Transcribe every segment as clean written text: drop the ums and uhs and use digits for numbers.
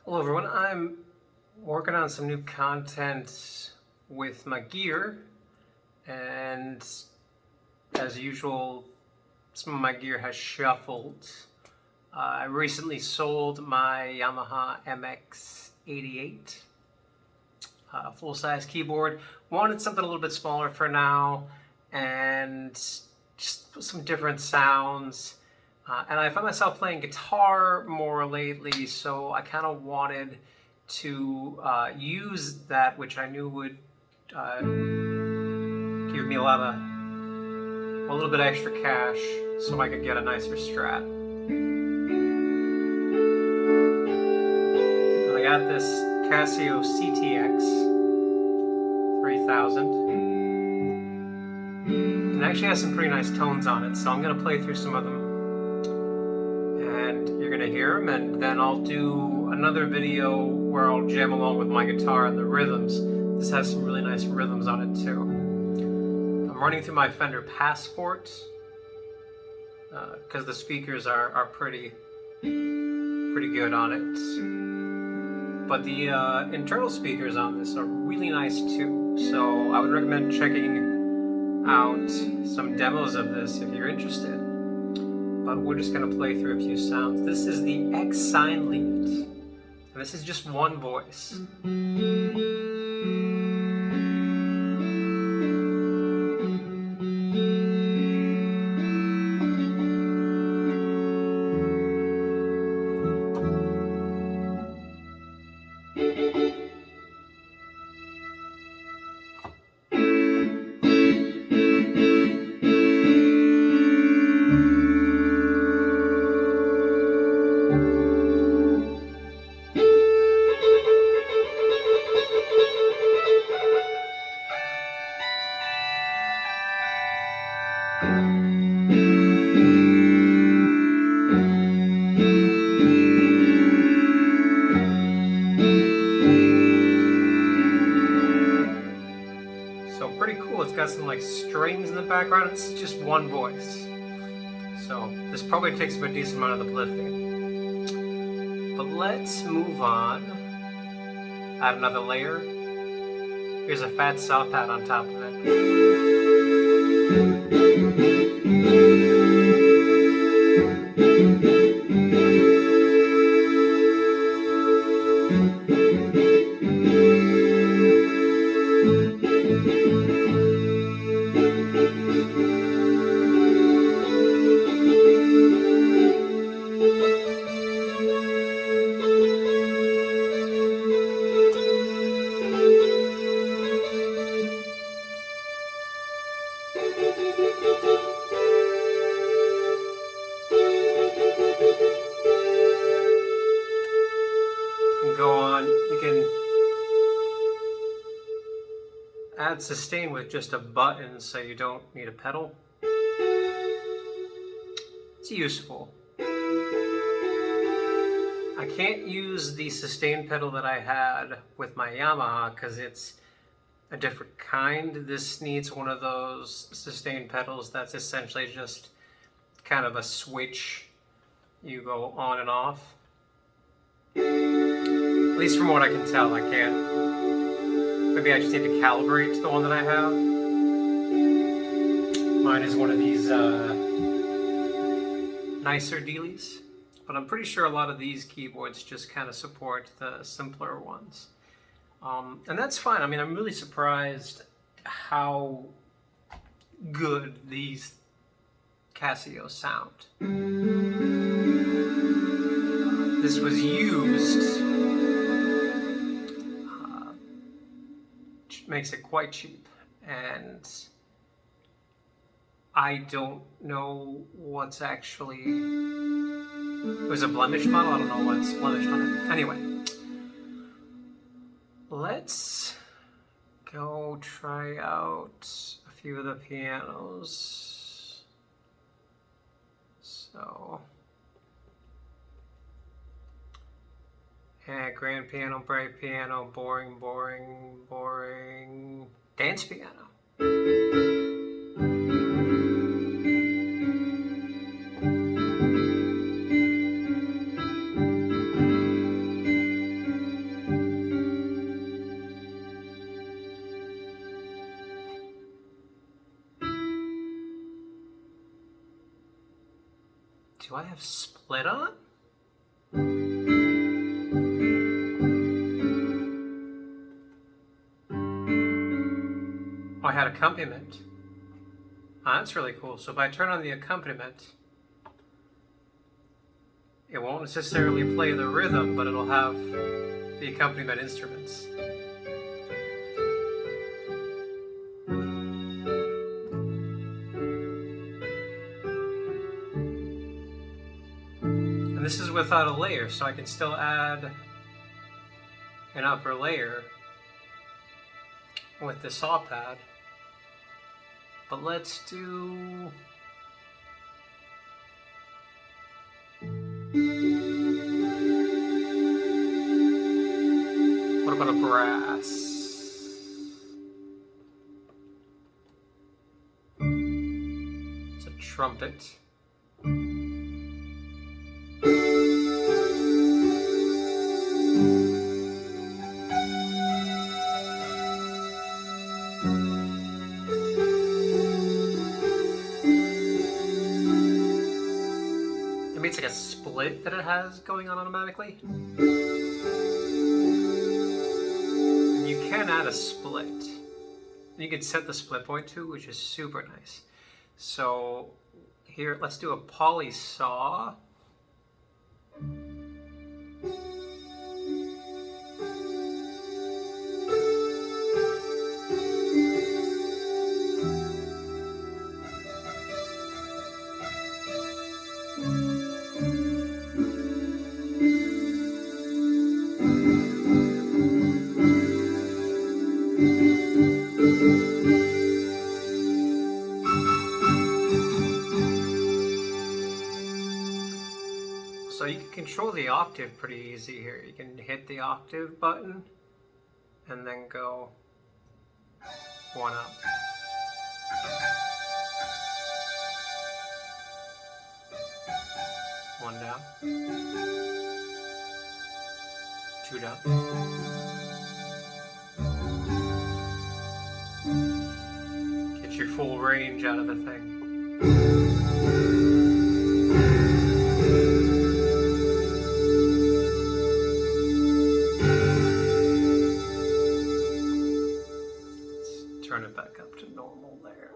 Hello everyone, I'm working on some new content with my gear, and as usual, some of my gear has shuffled. I recently sold my Yamaha MX88 full-size keyboard. Wanted something a little bit smaller for now, and just some different sounds. And I find myself playing guitar more lately, so I kind of wanted to use that, which I knew would give me a little bit extra cash, so I could get a nicer Strat. And I got this Casio CTx3000. It actually has some pretty nice tones on it, so I'm going to play through some of them. And you're going to hear them, and then I'll do another video where I'll jam along with my guitar and the rhythms. This has some really nice rhythms on it too. I'm running through my Fender Passport because the speakers are pretty good on it. But the internal speakers on this are really nice too. So I would recommend checking out some demos of this if you're interested. But we're just going to play through a few sounds. This is the X sign lead, and this is just one voice. So pretty cool. It's got some like strings in the background. It's just one voice. So this probably takes up a decent amount of the uplifting. But let's move on. Add another layer. Here's a fat saw pad on top of it. Go on, you can add sustain with just a button, so you don't need a pedal. It's useful. I can't use the sustain pedal that I had with my Yamaha because it's a different kind. This needs one of those sustain pedals that's essentially just kind of a switch. You go on and off. At least from what I can tell, I can't. Maybe I just need to calibrate the one that I have. Mine is one of these nicer dealies, but I'm pretty sure a lot of these keyboards just kind of support the simpler ones. And that's fine. I mean, I'm really surprised how good these Casio sound. This was used. Makes it quite cheap, and I don't know what's actually. It was a blemished model. I don't know what's blemished on it. Anyway, let's go try out a few of the pianos. So. Yeah, grand piano, bright piano, boring, boring, boring, dance piano. Do I have split on? Oh, I had accompaniment. That's really cool. So if I turn on the accompaniment, it won't necessarily play the rhythm, but it'll have the accompaniment instruments. And this is without a layer, so I can still add an upper layer with the saw pad. But let's do... what about a brass? It's a trumpet. Maybe it's like a split that it has going on automatically. And you can add a split. You can set the split point too, which is super nice. So here, let's do a poly saw. So you can control the octave pretty easy here. You can hit the octave button and then go one up. One down. Two down. Get your full range out of the thing. Turn it back up to normal there.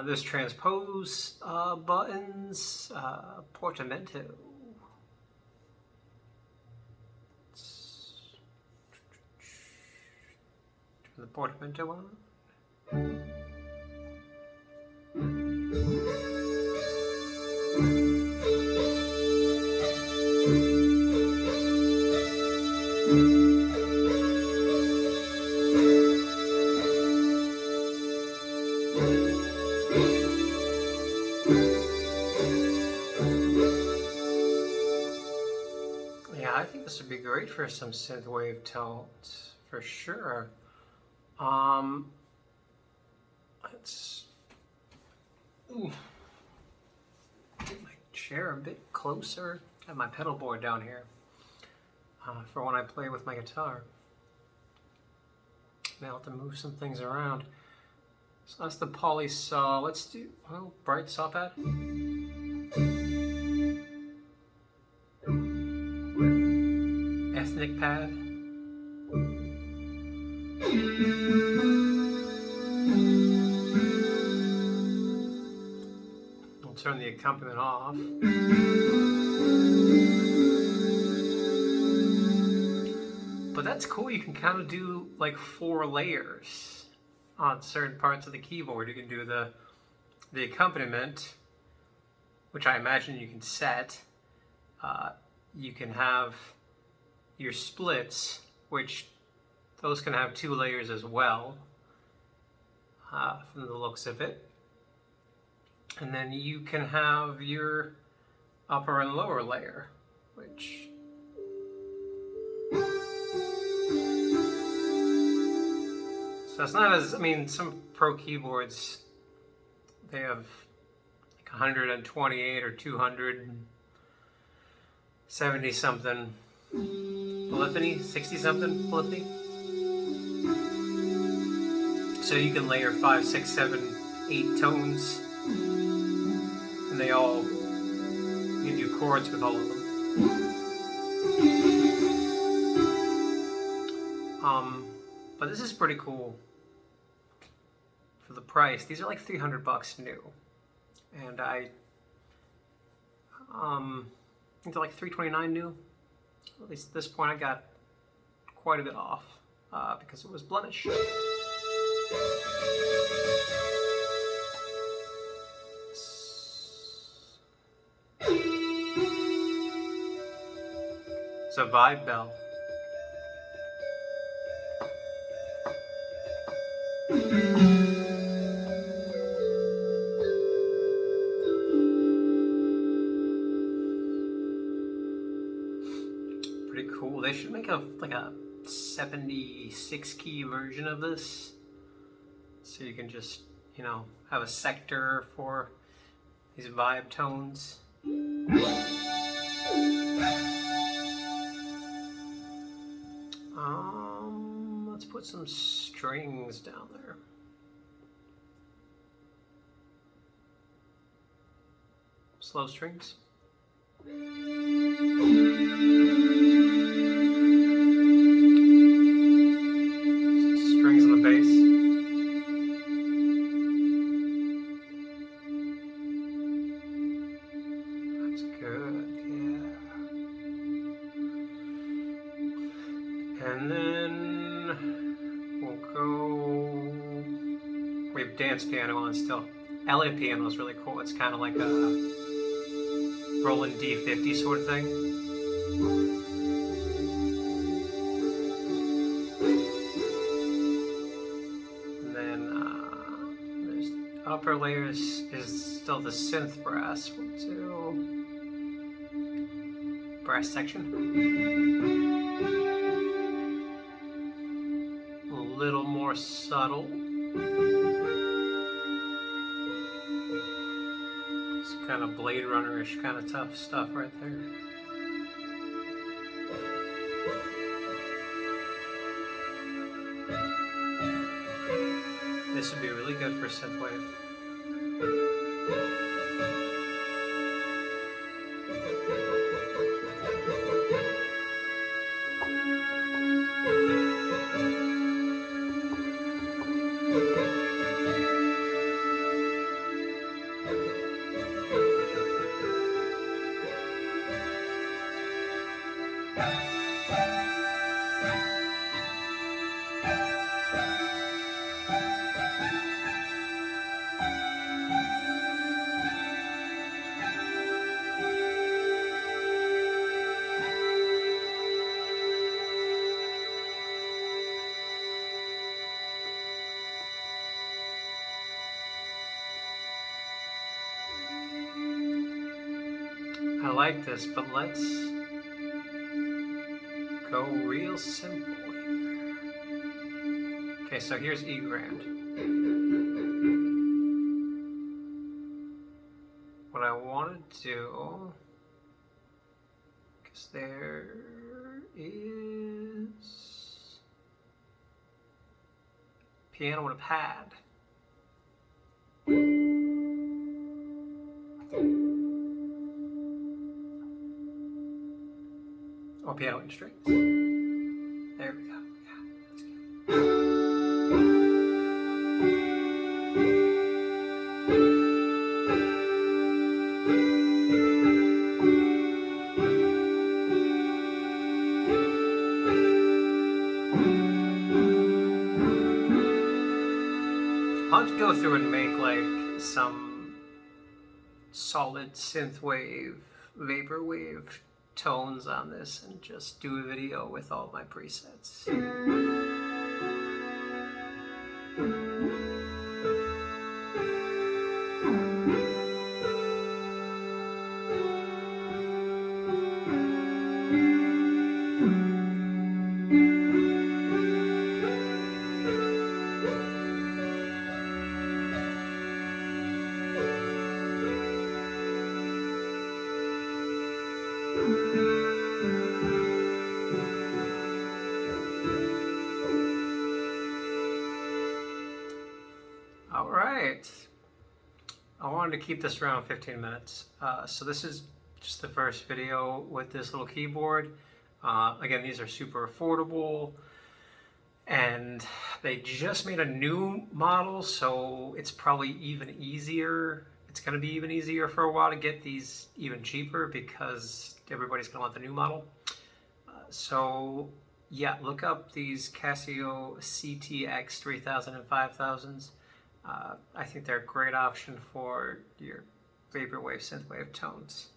There's transpose buttons, portamento. Turn the portamento on. Yeah, I think this would be great for some synthwave tones, for sure. Let's get my chair a bit closer. I have my pedal board down here for when I play with my guitar. Now I'll have to move some things around. So that's the poly saw. Let's do bright saw pad. Ethnic pad. I'll turn the accompaniment off. But that's cool. You can kind of do like 4 layers on certain parts of the keyboard. You can do the accompaniment, which I imagine you can set. You can have your splits, which those can have 2 layers as well, from the looks of it. And then you can have your upper and lower layer, which so it's not as, I mean, some pro keyboards, they have like 128 or 270 something polyphony, 60 something polyphony. So you can layer 5, 6, 7, 8 tones, and they all You can do chords with all of them. But this is pretty cool for the price. These are like $300 new, and I think they're like $329 new. At least at this point, I got quite a bit off because it was blemished. It's a vibe bell. Pretty cool. They should make a 76 key version of this, so you can just, you know, have a sector for these vibe tones. Let's put some strings down there. Slow strings. Strings on the bass. That's good, yeah. And then we'll go. We have dance piano on still. Elliott piano is really cool. It's kind of like a Roland D50 sort of thing. And then there's upper layers is still the synth brass. We'll do brass section. A little more subtle. Kind of Blade Runner-ish kind of tough stuff right there. This would be really good for Synthwave. I like this, but let's go real simple here. Okay, so here's E grand. What I want to do, because there is piano and a pad. Or piano and strings. There we go. Yeah, that's good. I'll have to go through and make like some solid synthwave, vaporwave tones on this and just do a video with all my presets. All right. I wanted to keep this around 15 minutes. So this is just the first video with this little keyboard. Again, these are super affordable, and they just made a new model, so it's probably even easier. It's going to be even easier for a while to get these even cheaper because everybody's going to want the new model. So yeah, look up these Casio CTx 3000 and 5000s. I think they're a great option for your Vaporwave synthwave tones.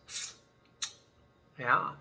Yeah.